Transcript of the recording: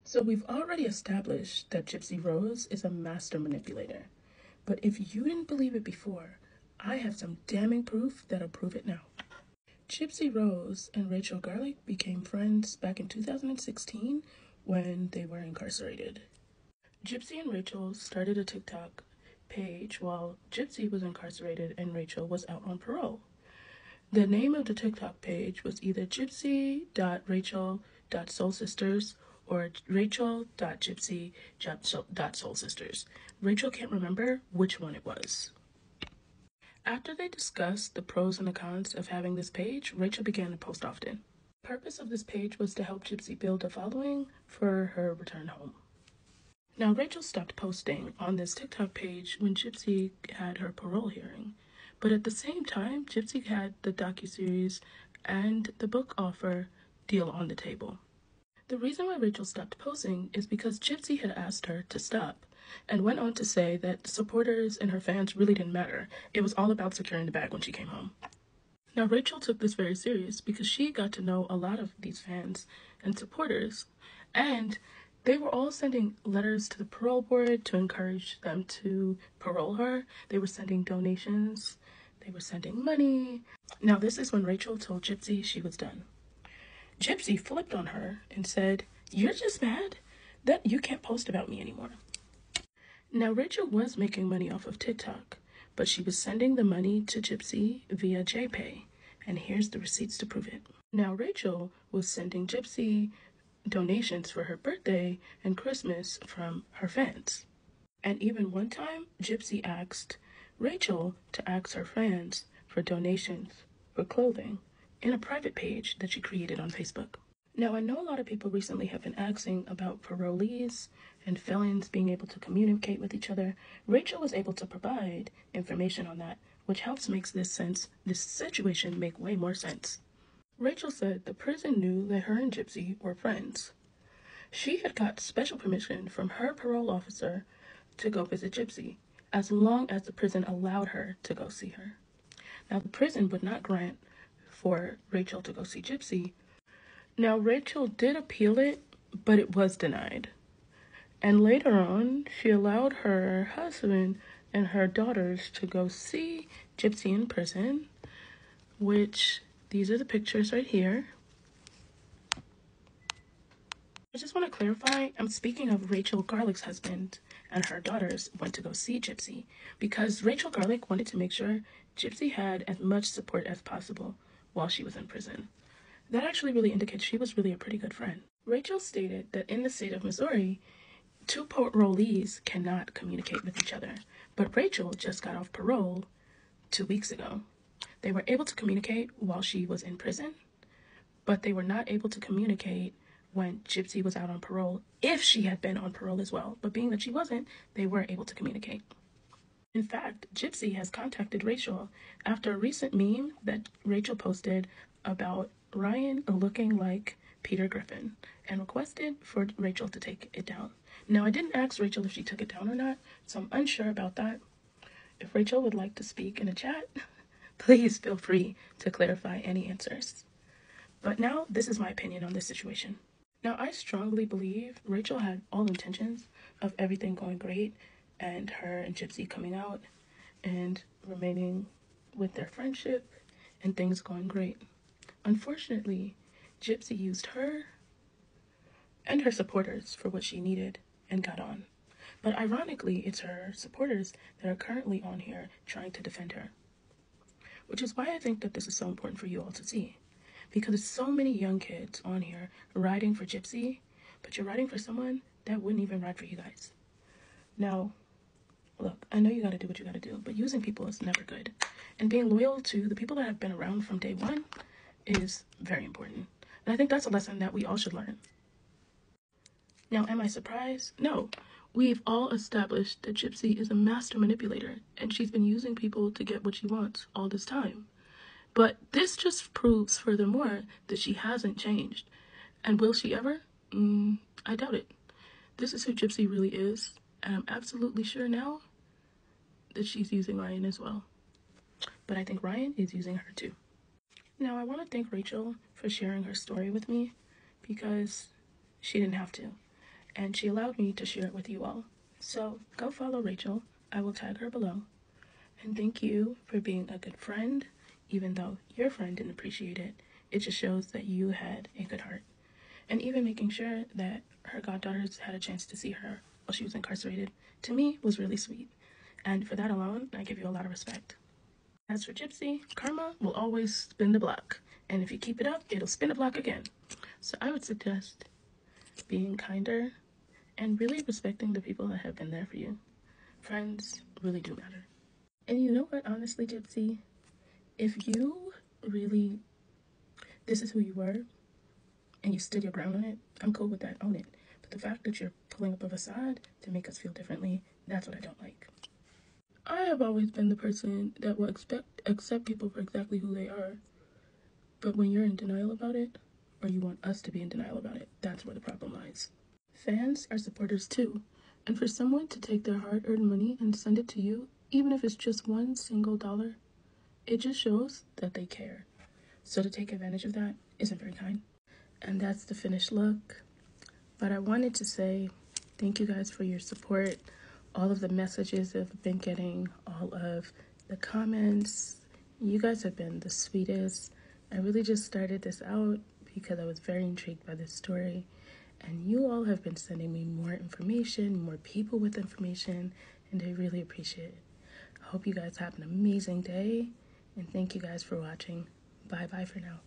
So we've already established that Gypsy Rose is a master manipulator. But if you didn't believe it before, I have some damning proof that'll prove it now. Gypsy Rose and Rachel Garlick became friends back in 2016 when they were incarcerated. Gypsy and Rachel started a TikTok page while Gypsy was incarcerated and Rachel was out on parole. The name of the TikTok page was either gypsy.rachel.soulsisters or rachel.gypsy.soulsisters. Rachel can't remember which one it was. After they discussed the pros and the cons of having this page, Rachel began to post often. The purpose of this page was to help Gypsy build a following for her return home. Now, Rachel stopped posting on this TikTok page when Gypsy had her parole hearing. But at the same time, Gypsy had the docuseries and the book offer deal on the table. The reason why Rachel stopped posting is because Gypsy had asked her to stop and went on to say that the supporters and her fans really didn't matter. It was all about securing the bag when she came home. Now, Rachel took this very serious because she got to know a lot of these fans and supporters, and they were all sending letters to the parole board to encourage them to parole her. They were sending donations. They were sending money. Now, this is when Rachel told Gypsy she was done. Gypsy flipped on her and said, "You're just mad that you can't post about me anymore." Now, Rachel was making money off of TikTok, but she was sending the money to Gypsy via JPay, and here's the receipts to prove it. Now, Rachel was sending Gypsy donations for her birthday and Christmas from her fans. And even one time, Gypsy asked Rachel to ask her fans for donations for clothing in a private page that she created on Facebook. Now, I know a lot of people recently have been asking about parolees and felons being able to communicate with each other. Rachel was able to provide information on that, which helps make this situation make way more sense. Rachel said the prison knew that her and Gypsy were friends. She had got special permission from her parole officer to go visit Gypsy, as long as the prison allowed her to go see her. Now, the prison would not grant for Rachel to go see Gypsy. Now, Rachel did appeal it, but it was denied. And later on, she allowed her husband and her daughters to go see Gypsy in prison, which these are the pictures right here. I just want to clarify, I'm speaking of Rachel Garlick's husband and her daughters went to go see Gypsy because Rachel Garlick wanted to make sure Gypsy had as much support as possible while she was in prison. That actually really indicates she was really a pretty good friend. Rachel stated that in the state of Missouri, two parolees cannot communicate with each other, but Rachel just got off parole 2 weeks ago. They were able to communicate while she was in prison, but they were not able to communicate when Gypsy was out on parole, if she had been on parole as well. But being that she wasn't, they were able to communicate. In fact, Gypsy has contacted Rachel after a recent meme that Rachel posted about Ryan looking like Peter Griffin and requested for Rachel to take it down. Now, I didn't ask Rachel if she took it down or not, so I'm unsure about that. If Rachel would like to speak in a chat, please feel free to clarify any answers. But now, this is my opinion on this situation. Now, I strongly believe Rachel had all intentions of everything going great and her and Gypsy coming out and remaining with their friendship and things going great. Unfortunately, Gypsy used her and her supporters for what she needed and got on. But ironically, it's her supporters that are currently on here trying to defend her. Which is why I think that this is so important for you all to see. Because there's so many young kids on here riding for Gypsy, but you're riding for someone that wouldn't even ride for you guys. Now, look, I know you gotta do what you gotta do, but using people is never good. And being loyal to the people that have been around from day one is very important. And I think that's a lesson that we all should learn. Now, am I surprised? No. We've all established that Gypsy is a master manipulator, and she's been using people to get what she wants all this time. But this just proves furthermore that she hasn't changed. And will she ever? I doubt it. This is who Gypsy really is, and I'm absolutely sure now that she's using Ryan as well. But I think Ryan is using her too. Now, I want to thank Rachel for sharing her story with me because she didn't have to. and she allowed me to share it with you all. So go follow Rachel. I will tag her below. And thank you for being a good friend, even though your friend didn't appreciate it. It just shows that you had a good heart. And even making sure that her goddaughters had a chance to see her while she was incarcerated, to me, was really sweet. And for that alone, I give you a lot of respect. As for Gypsy, karma will always spin the block. And if you keep it up, it'll spin the block again. So I would suggest being kinder and really respecting the people that have been there for you. Friends really do matter. And you know what, honestly, Gypsy? If you really, this is who you were, and you stood your ground on it, I'm cool with that, own it. But the fact that you're pulling up a facade to make us feel differently, that's what I don't like. I have always been the person that will accept people for exactly who they are. But when you're in denial about it, or you want us to be in denial about it, that's where the problem lies. Fans are supporters too. And for someone to take their hard-earned money and send it to you, even if it's just one single dollar, it just shows that they care. So to take advantage of that isn't very kind. And that's the finished look. But I wanted to say thank you guys for your support, all of the messages I've been getting, all of the comments. You guys have been the sweetest. I really just started this out because I was very intrigued by this story. And you all have been sending me more information, more people with information, and I really appreciate it. I hope you guys have an amazing day, and thank you guys for watching. Bye-bye for now.